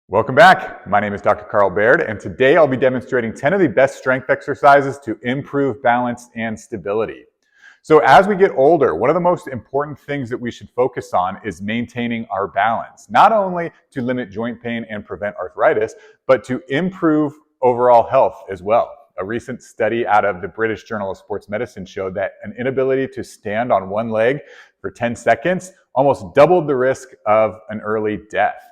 Welcome back. My name is Dr. Carl Baird, and today I'll be demonstrating 10 of the best strength exercises to improve balance and stability. So as we get older, one of the most important things that we should focus on is maintaining our balance, not only to limit joint pain and prevent arthritis, but to improve overall health as well. A recent study out of the British Journal of Sports Medicine showed that an inability to stand on one leg for 10 seconds almost doubled the risk of an early death.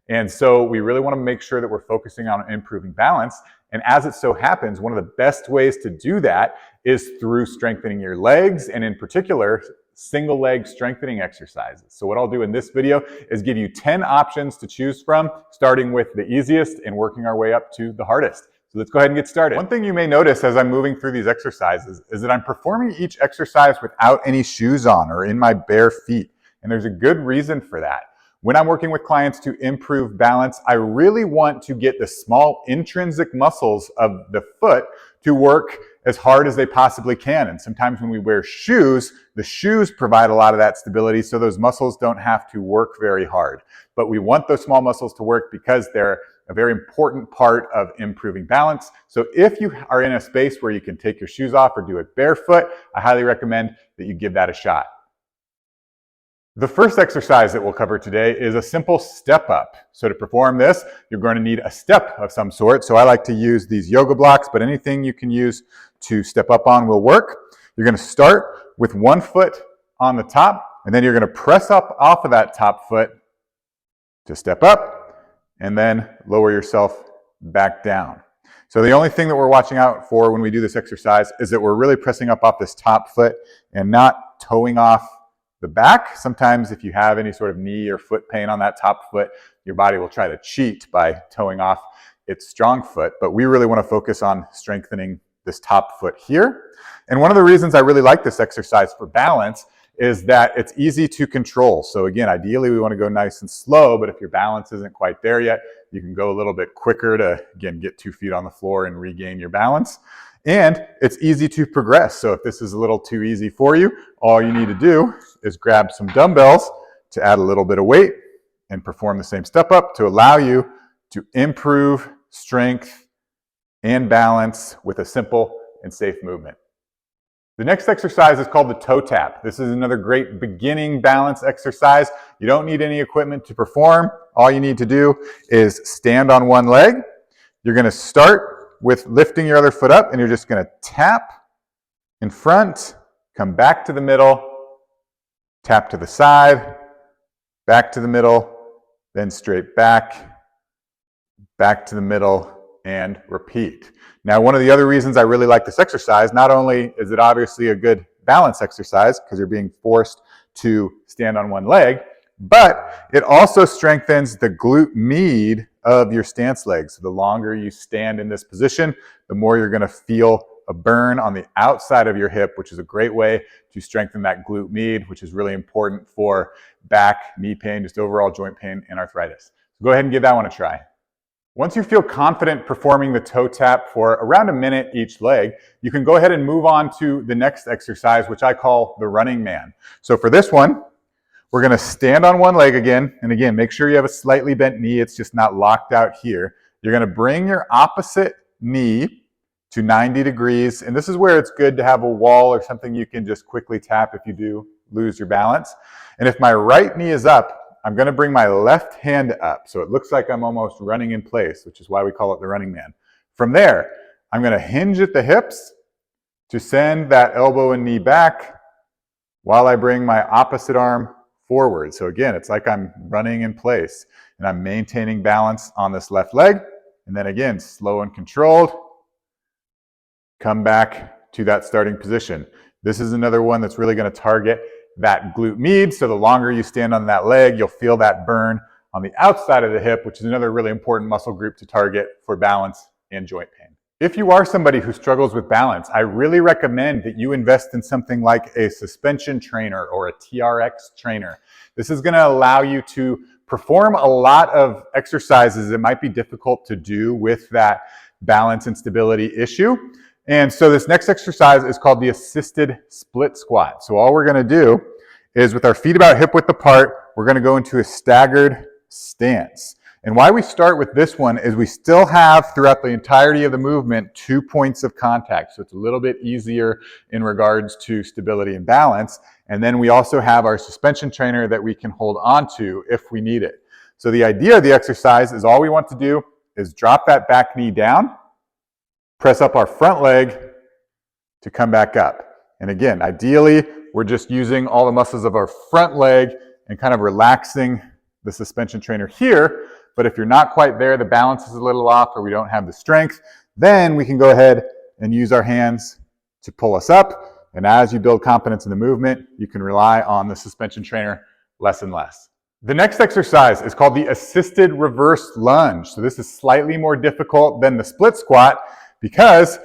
And so we really want to make sure that we're focusing on improving balance. And as it so happens, one of the best ways to do that is through strengthening your legs, and in particular, single leg strengthening exercises. So what I'll do in this video is give you 10 options to choose from, starting with the easiest and working our way up to the hardest. So let's go ahead and get started. One thing you may notice as I'm moving through these exercises is that I'm performing each exercise without any shoes on or in my bare feet. And there's a good reason for that. When I'm working with clients to improve balance, I really want to get the small intrinsic muscles of the foot to work as hard as they possibly can. And sometimes when we wear shoes, the shoes provide a lot of that stability, so those muscles don't have to work very hard. But we want those small muscles to work because they're a very important part of improving balance. So if you are in a space where you can take your shoes off or do it barefoot, I highly recommend that you give that a shot. The first exercise that we'll cover today is a simple step up. So to perform this, you're going to need a step of some sort. So I like to use these yoga blocks, but anything you can use to step up on will work. You're going to start with one foot on the top, and then you're going to press up off of that top foot to step up, and then lower yourself back down. So the only thing that we're watching out for when we do this exercise is that we're really pressing up off this top foot and not toeing off the back. Sometimes if you have any sort of knee or foot pain on that top foot, your body will try to cheat by toeing off its strong foot, but we really want to focus on strengthening this top foot here. And one of the reasons I really like this exercise for balance is that it's easy to control. So again, ideally we want to go nice and slow, but if your balance isn't quite there yet, you can go a little bit quicker to, again, get 2 feet on the floor and regain your balance. And it's easy to progress. So if this is a little too easy for you, all you need to do is grab some dumbbells to add a little bit of weight and perform the same step up to allow you to improve strength and balance with a simple and safe movement. The next exercise is called the toe tap. This is another great beginning balance exercise. You don't need any equipment to perform. All you need to do is stand on one leg. You're going to start with lifting your other foot up, and you're just going to tap in front, come back to the middle, tap to the side, back to the middle, then straight back, back to the middle, and repeat. Now, one of the other reasons I really like this exercise, not only is it obviously a good balance exercise because you're being forced to stand on one leg, but it also strengthens the glute med of your stance legs. So the longer you stand in this position, the more you're going to feel a burn on the outside of your hip, which is a great way to strengthen that glute med, which is really important for back, knee pain, just overall joint pain and arthritis. So go ahead and give that one a try. Once you feel confident performing the toe tap for around a minute each leg, you can go ahead and move on to the next exercise, which I call the running man. So for this one, we're going to stand on one leg again. And again, make sure you have a slightly bent knee. It's just not locked out here. You're going to bring your opposite knee to 90 degrees. And this is where it's good to have a wall or something you can just quickly tap if you do lose your balance. And if my right knee is up, I'm going to bring my left hand up. So it looks like I'm almost running in place, which is why we call it the running man. From there, I'm going to hinge at the hips to send that elbow and knee back while I bring my opposite arm forward. So again, it's like I'm running in place and I'm maintaining balance on this left leg. And then again, slow and controlled, come back to that starting position. This is another one that's really going to target that glute med. So the longer you stand on that leg, you'll feel that burn on the outside of the hip, which is another really important muscle group to target for balance and joint pain. If you are somebody who struggles with balance, I really recommend that you invest in something like a suspension trainer or a TRX trainer. This is going to allow you to perform a lot of exercises that might be difficult to do with that balance and stability issue. And so this next exercise is called the assisted split squat. So all we're going to do is with our feet about hip width apart, we're going to go into a staggered stance. And why we start with this one is we still have, throughout the entirety of the movement, 2 points of contact. So it's a little bit easier in regards to stability and balance. And then we also have our suspension trainer that we can hold onto if we need it. So the idea of the exercise is all we want to do is drop that back knee down, press up our front leg to come back up. And again, ideally, we're just using all the muscles of our front leg and kind of relaxing the suspension trainer here. But if you're not quite there, the balance is a little off, or we don't have the strength, then we can go ahead and use our hands to pull us up. And as you build confidence in the movement, you can rely on the suspension trainer less and less. The next exercise is called the assisted reverse lunge. So this is slightly more difficult than the split squat because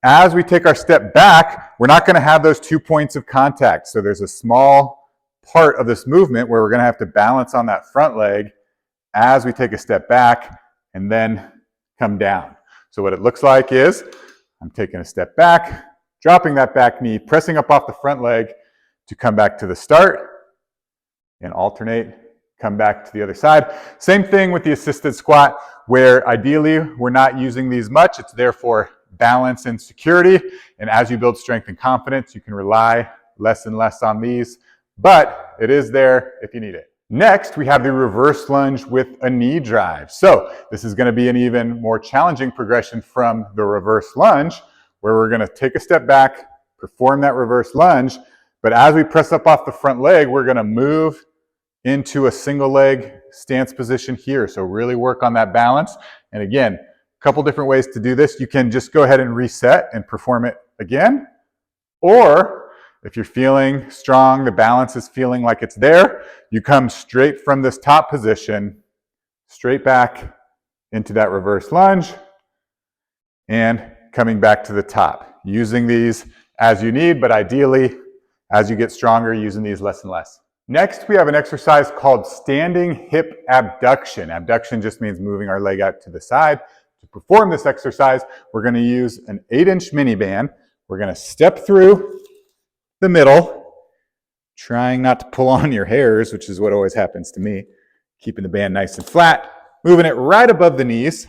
as we take our step back, we're not going to have those 2 points of contact. So there's a small part of this movement where we're going to have to balance on that front leg as we take a step back and then come down. So what it looks like is I'm taking a step back, dropping that back knee, pressing up off the front leg to come back to the start and alternate, come back to the other side. Same thing with the assisted squat, where ideally we're not using these much. It's there for balance and security. And as you build strength and confidence, you can rely less and less on these, but it is there if you need it. Next, we have the reverse lunge with a knee drive. So this is going to be an even more challenging progression from the reverse lunge, where we're going to take a step back, perform that reverse lunge, but as we press up off the front leg, we're going to move into a single leg stance position here. So really work on that balance. And again, a couple different ways to do this. You can just go ahead and reset and perform it again, or if you're feeling strong, the balance is feeling like it's there, you come straight from this top position, straight back into that reverse lunge, and coming back to the top. Using these as you need, but ideally, as you get stronger, using these less and less. Next, we have an exercise called standing hip abduction. Abduction just means moving our leg out to the side. To perform this exercise, we're going to use an 8-inch mini band. We're going to step through the middle, trying not to pull on your hairs, which is what always happens to me. Keeping the band nice and flat, moving it right above the knees.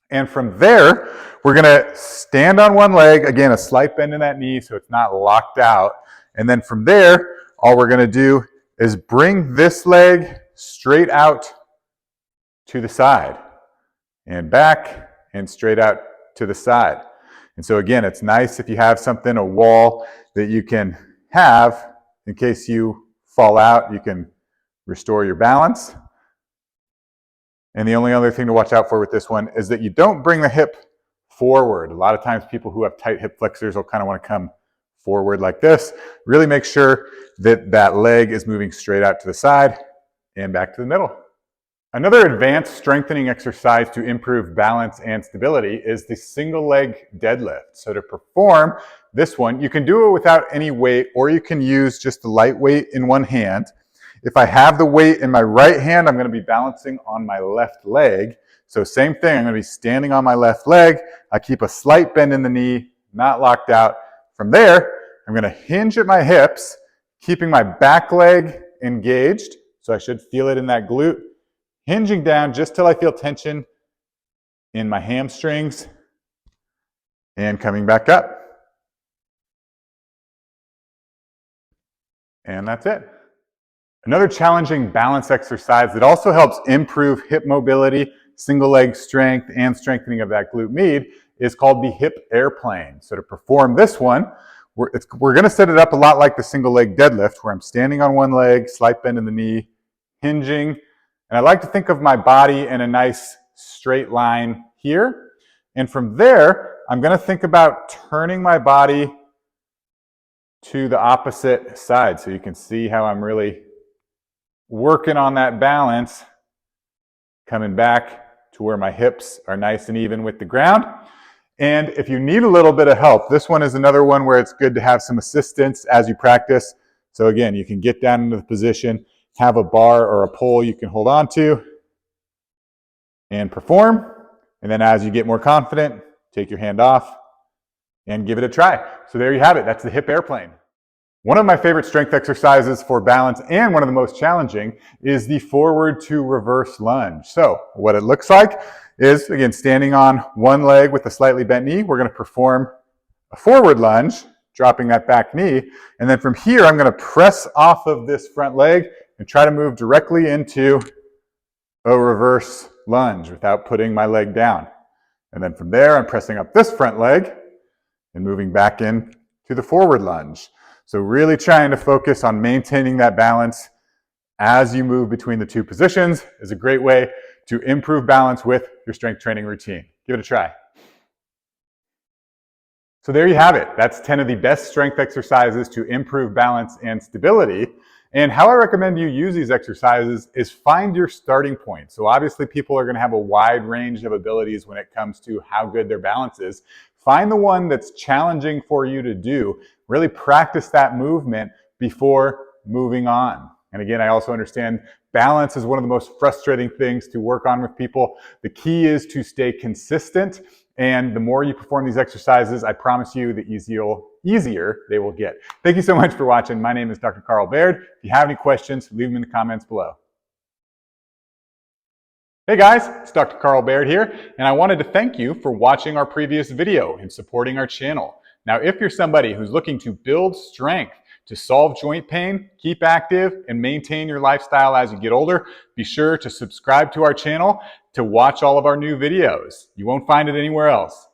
And from there, we're going to stand on one leg. Again, a slight bend in that knee so it's not locked out. And then from there, all we're going to do is bring this leg straight out to the side and back and straight out to the side. And so again, it's nice if you have something, a wall that you can have in case you fall out, you can restore your balance. And the only other thing to watch out for with this one is that you don't bring the hip forward. A lot of times people who have tight hip flexors will kind of want to come forward like this. Really make sure that that leg is moving straight out to the side and back to the middle. Another advanced strengthening exercise to improve balance and stability is the single leg deadlift. So to perform this one, you can do it without any weight, or you can use just the light weight in one hand. If I have the weight in my right hand, I'm going to be balancing on my left leg. So same thing, I'm going to be standing on my left leg. I keep a slight bend in the knee, not locked out. From there, I'm going to hinge at my hips, keeping my back leg engaged. So I should feel it in that glute. Hinging down just till I feel tension in my hamstrings and coming back up. And that's it. Another challenging balance exercise that also helps improve hip mobility, single leg strength, and strengthening of that glute med is called the hip airplane. So to perform this one, we're going to set it up a lot like the single leg deadlift, where I'm standing on one leg, slight bend in the knee, hinging. And I like to think of my body in a nice straight line here. And from there, I'm going to think about turning my body to the opposite side. So you can see how I'm really working on that balance, coming back to where my hips are nice and even with the ground. And if you need a little bit of help, this one is another one where it's good to have some assistance as you practice. So again, you can get down into the position, have a bar or a pole you can hold on to and perform. And then as you get more confident, take your hand off and give it a try. So there you have it. That's the hip airplane. One of my favorite strength exercises for balance and one of the most challenging is the forward to reverse lunge. So what it looks like is, again, standing on one leg with a slightly bent knee, we're going to perform a forward lunge, dropping that back knee. And then from here, I'm going to press off of this front leg and try to move directly into a reverse lunge without putting my leg down. And then from there, I'm pressing up this front leg and moving back in to the forward lunge. So really trying to focus on maintaining that balance as you move between the two positions is a great way to improve balance with your strength training routine. Give it a try. So there you have it. That's 10 of the best strength exercises to improve balance and stability. And how I recommend you use these exercises is find your starting point. So obviously people are going to have a wide range of abilities when it comes to how good their balance is. Find the one that's challenging for you to do. Really practice that movement before moving on. And again, I also understand balance is one of the most frustrating things to work on with people. The key is to stay consistent. And the more you perform these exercises, I promise you, the easier they will get. Thank you so much for watching. My name is Dr. Carl Baird. If you have any questions, leave them in the comments below. Hey guys, it's Dr. Carl Baird here, and I wanted to thank you for watching our previous video and supporting our channel. Now, if you're somebody who's looking to build strength, to solve joint pain, keep active, and maintain your lifestyle as you get older, be sure to subscribe to our channel to watch all of our new videos. You won't find it anywhere else.